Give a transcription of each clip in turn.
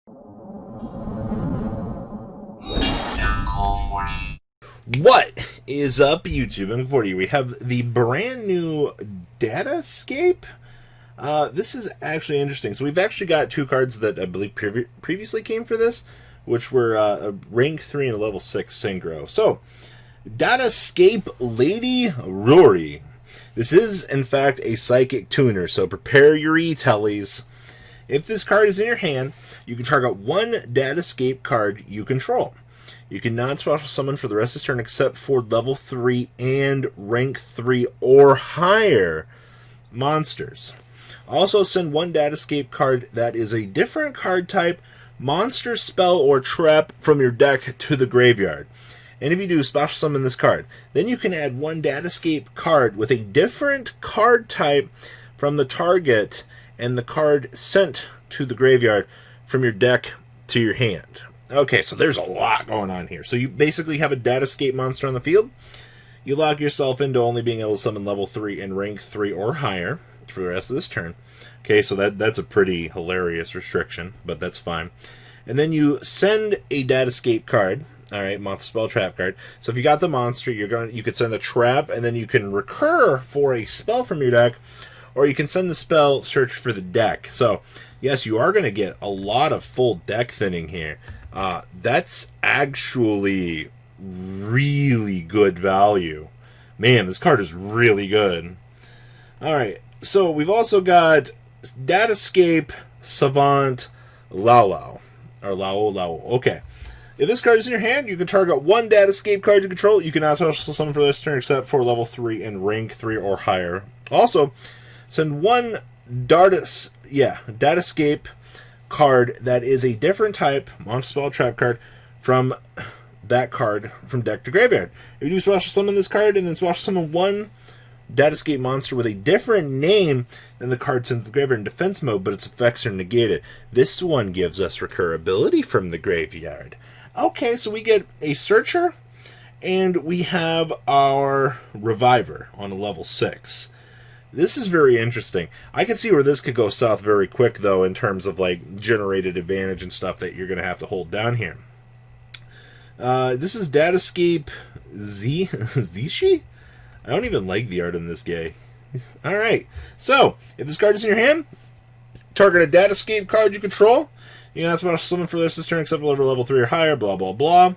What is up, YouTube? I'm for you. We have the brand new Datascape. This is actually interesting. So we've actually got two cards that I believe previously came for this, which were a rank 3 and a level 6 Synchro. So, Datascape Lady Rory. This is, in fact, a psychic tuner, so prepare your e-tellies. If this card is in your hand, you can target one Datascape card you control. You cannot special summon for the rest of this turn except for level 3 and rank 3 or higher monsters. Also send one Datascape card that is a different card type, monster, spell, or trap from your deck to the graveyard. And if you do special summon this card, then you can add one Datascape card with a different card type from the target and the card sent to the graveyard from your deck to your hand. Okay, so there's a lot going on here. So you basically have a Datascape monster on the field. You lock yourself into only being able to summon level 3 and rank 3 or higher for the rest of this turn. Okay, so that's a pretty hilarious restriction, but that's fine. And then you send a Datascape card. All right, monster, spell, trap card. So if you got the monster, you could send a trap, and then you can recur for a spell from your deck, or you can send the spell, search for the deck. So yes, you are going to get a lot of full deck thinning here. That's actually really good value. Man, this card is really good. Alright, so we've also got Datascape Savant Lao. Or Lao. Okay. If this card is in your hand, you can target one Datascape card you control. You cannot special summon for this turn except for level 3 and rank 3 or higher. Also, send one Datascape card that is a different type, monster, spell, trap card, from that card from deck to graveyard. If you do special summon this card and then special summon one Datascape monster with a different name than the card sent to the graveyard in defense mode, but its effects are negated, this one gives us recurability from the graveyard. Okay, so we get a Searcher, and we have our Reviver on a level 6. This is very interesting. I can see where this could go south very quick, though, in terms of like generated advantage and stuff that you're going to have to hold down here. This is Datascape Z. Zishi? I don't even like the art in this guy. Alright, so if this card is in your hand, target a Datascape card you control. You can special summon for this turn except level 3 or higher, blah, blah, blah.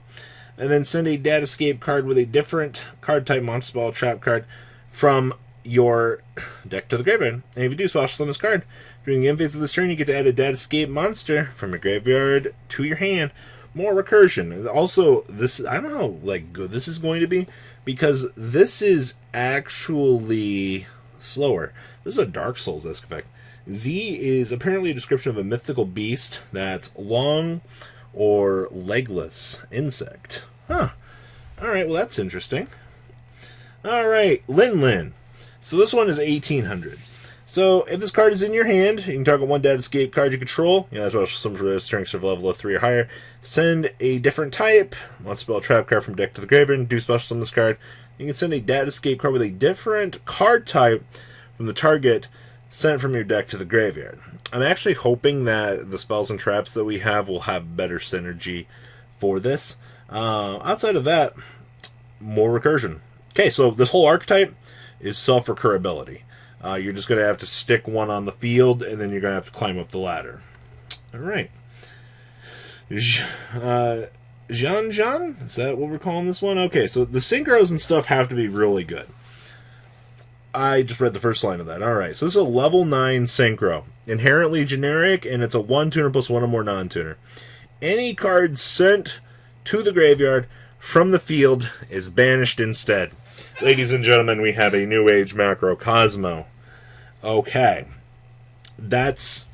And then send a Datascape card with a different card type, monster, spell, trap card from your deck to the graveyard. And if you do special summon this card, during the end phase of this turn, you get to add a Datascape monster from your graveyard to your hand. More recursion. Also, this, I don't know how like good this is going to be, because this is actually slower. This is a Dark Souls-esque effect. Z is apparently a description of a mythical beast that's long or legless insect. Huh. Alright, well that's interesting. Alright, Lin. So this one is 1800. So if this card is in your hand, you can target one Datascape card you control. That's what some for this strength of level 3 or higher. Send a different type, monster, spell, trap card from deck to the graveyard. Do special summon this card. You can send a Datascape card with a different card type from the target, sent from your deck to the graveyard. I'm actually hoping that the spells and traps that we have will have better synergy for this. Outside of that, more recursion. Okay, so this whole archetype is self-recurability. You're just going to have to stick one on the field, and then you're going to have to climb up the ladder. Alright. Zhan? Is that what we're calling this one? Okay, so the synchros and stuff have to be really good. I just read the first line of that. Alright, so this is a level 9 synchro. Inherently generic, and it's a 1 tuner plus 1 or more non-tuner. Any card sent to the graveyard from the field is banished instead. Ladies and gentlemen, we have a New Age Macrocosmo. Okay. That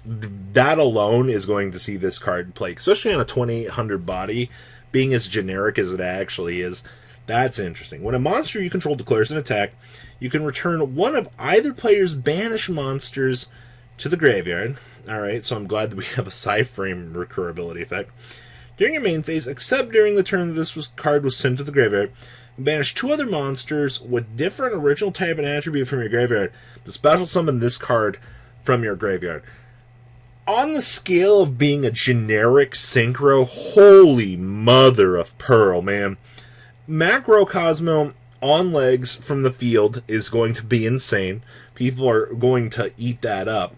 alone is going to see this card play, especially on a 2800 body, being as generic as it actually is. That's interesting. When a monster you control declares an attack, you can return one of either player's banished monsters to the graveyard. Alright, so I'm glad that we have a Psyframe recurability effect. During your main phase, except during the turn that this card was sent to the graveyard, banish 2 other monsters with different original type and attribute from your graveyard to special summon this card from your graveyard. On the scale of being a generic synchro, holy mother of pearl, man. Macrocosmo on legs from the field is going to be insane. People are going to eat that up.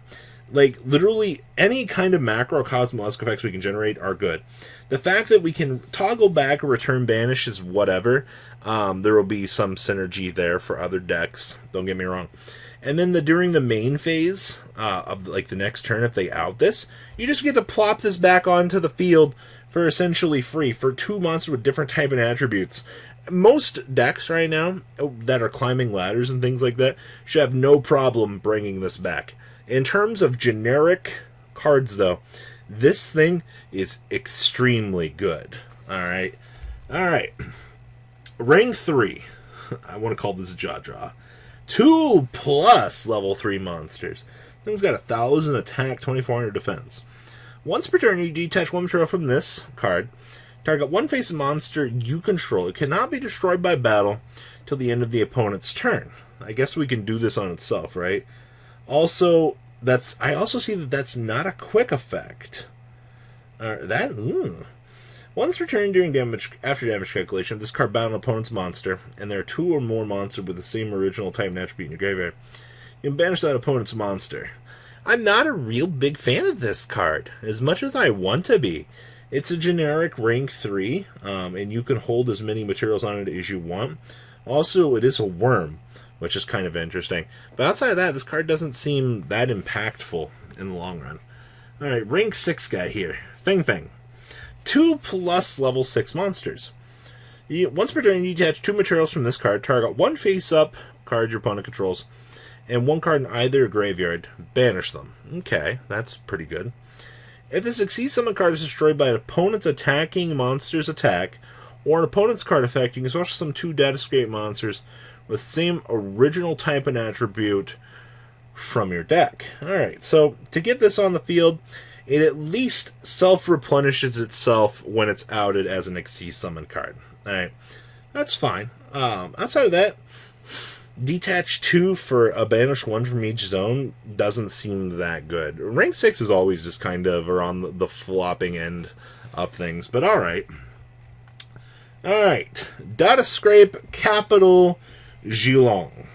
Like, literally, any kind of macrocosmo effects we can generate are good. The fact that we can toggle back or return banish is whatever. There will be some synergy there for other decks, don't get me wrong. And then during the main phase of like the next turn, if they out this, you just get to plop this back onto the field for essentially free for 2 monsters with different type and attributes. Most decks right now that are climbing ladders and things like that should have no problem bringing this back. In terms of generic cards, though, this thing is extremely good. All right. Rank 3. I want to call this Jaja. 2+ level 3 monsters. Thing's got 1,000 attack, 2,400 defense. Once per turn, you detach 1 material from this card. Target one face monster you control. It cannot be destroyed by battle till the end of the opponent's turn. I guess we can do this on itself, right? Also, I also see that that's not a quick effect. Once returned during damage after damage calculation, if this card bound an opponent's monster, and there are 2 or more monsters with the same original type and attribute in your graveyard, you can banish that opponent's monster. I'm not a real big fan of this card, as much as I want to be. It's a generic rank 3, and you can hold as many materials on it as you want. Also, it is a worm, which is kind of interesting. But outside of that, this card doesn't seem that impactful in the long run. Alright, rank 6 guy here. Feng Feng. 2+ level 6 monsters. Once per turn, you detach 2 materials from this card. Target 1 face-up card your opponent controls, and 1 card in either graveyard. Banish them. Okay, that's pretty good. If the Xyz summon card is destroyed by an opponent's attacking monster's attack, or an opponent's card effect, you can special summon 2 Datascape monsters with same original type and attribute from your deck. Alright, so to get this on the field, it at least self-replenishes itself when it's outed as an Xyz summon card. Alright, that's fine. Outside of that, detach 2 for a banish 1 from each zone doesn't seem that good. Rank 6 is always just kind of around the flopping end of things, but alright. Alright, Datascape Capital Gilong.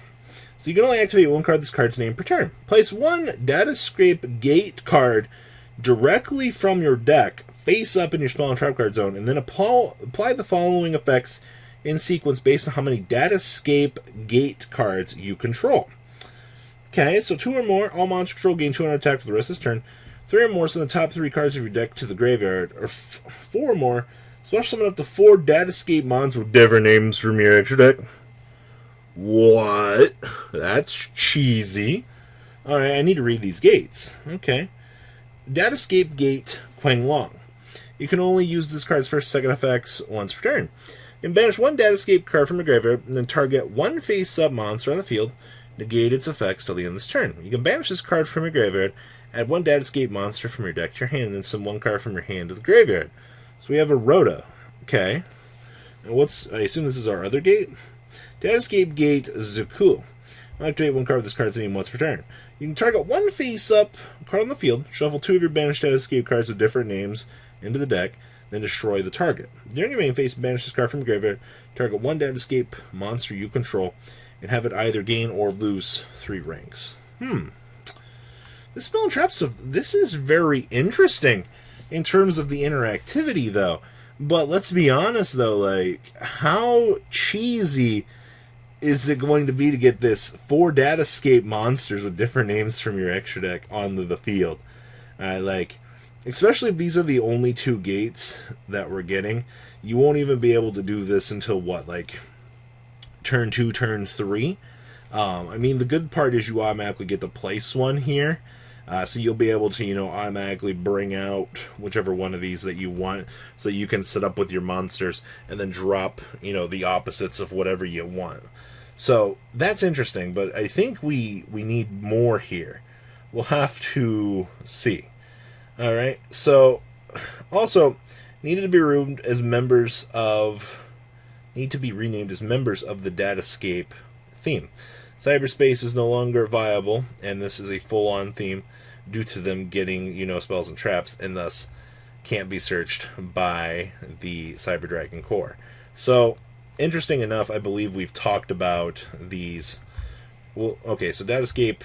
So you can only activate 1 card this card's name per turn. Place 1 Datascape Gate card directly from your deck, face up in your spell and trap card zone, and then apply the following effects in sequence based on how many Datascape Gate cards you control. Okay, so 2 or more, all monsters control gain 200 attack for the rest of this turn. 3 or more, send the top 3 cards of your deck to the graveyard. Or 4 or more, special summon up to 4 Datascape mons with different names from your extra deck. What? That's cheesy. Alright, I need to read these gates. Okay. Datascape Gate Quang Long. You can only use this card's first second effects once per turn. You can banish 1 Datascape card from your graveyard, and then target 1 face-up monster on the field, negate its effects till the end of this turn. You can banish this card from your graveyard, add 1 Datascape monster from your deck to your hand, and then send 1 card from your hand to the graveyard. So we have a Rhoda. Okay. And I assume this is our other gate? Datascape Gate Zuku. Activate 1 card with this card's name once per turn. You can target 1 face-up card on the field, shuffle 2 of your banished Datascape cards with different names into the deck, then destroy the target. During your main phase, banish this card from your graveyard, target 1 Datascape monster you control, and have it either gain or lose 3 ranks. This spell and trap stuff, this is very interesting in terms of the interactivity, though. But let's be honest, though, like, how cheesy is it going to be to get this 4 Datascape monsters with different names from your extra deck onto the field? Especially if these are the only 2 gates that we're getting, you won't even be able to do this until, what, like, turn 2, turn 3? I mean, the good part is you automatically get to place 1 here, so you'll be able to, automatically bring out whichever one of these that you want, so you can set up with your monsters, and then drop, the opposites of whatever you want. So, that's interesting, but I think we need more here. We'll have to see. Alright, so, also, need to be renamed as members of the Datascape theme. Cyberspace is no longer viable, and this is a full-on theme. due to them getting, you know, spells and traps, and thus can't be searched by the Cyber Dragon core. So, interesting enough, I believe we've talked about these. Well, okay, so Datascape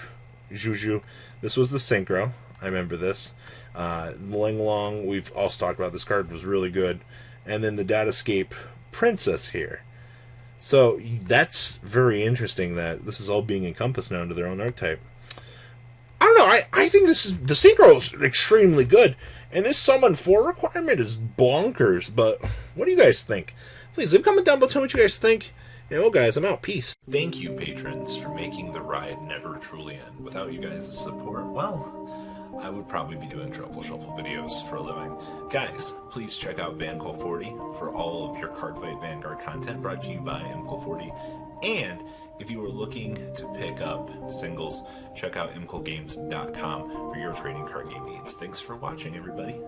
Juju, this was the Synchro. I remember this. Ling Long, we've also talked about. This card was really good. And then the Datascape Princess here. So that's very interesting that this is all being encompassed now into their own archetype. I don't know. I think this is the Synchro is extremely good, and this summon 4 requirement is bonkers. But what do you guys think? Please leave a comment down below. Tell me what you guys think. And well, guys, I'm out. Peace. Thank you, patrons, for making the ride never truly end. Without you guys' support, well, I would probably be doing Truffle Shuffle videos for a living. Guys, please check out VanCall40 for all of your Cardfight Vanguard content brought to you by MCall40. And if you are looking to pick up singles, check out mcallgames.com for your trading card game needs. Thanks for watching, everybody.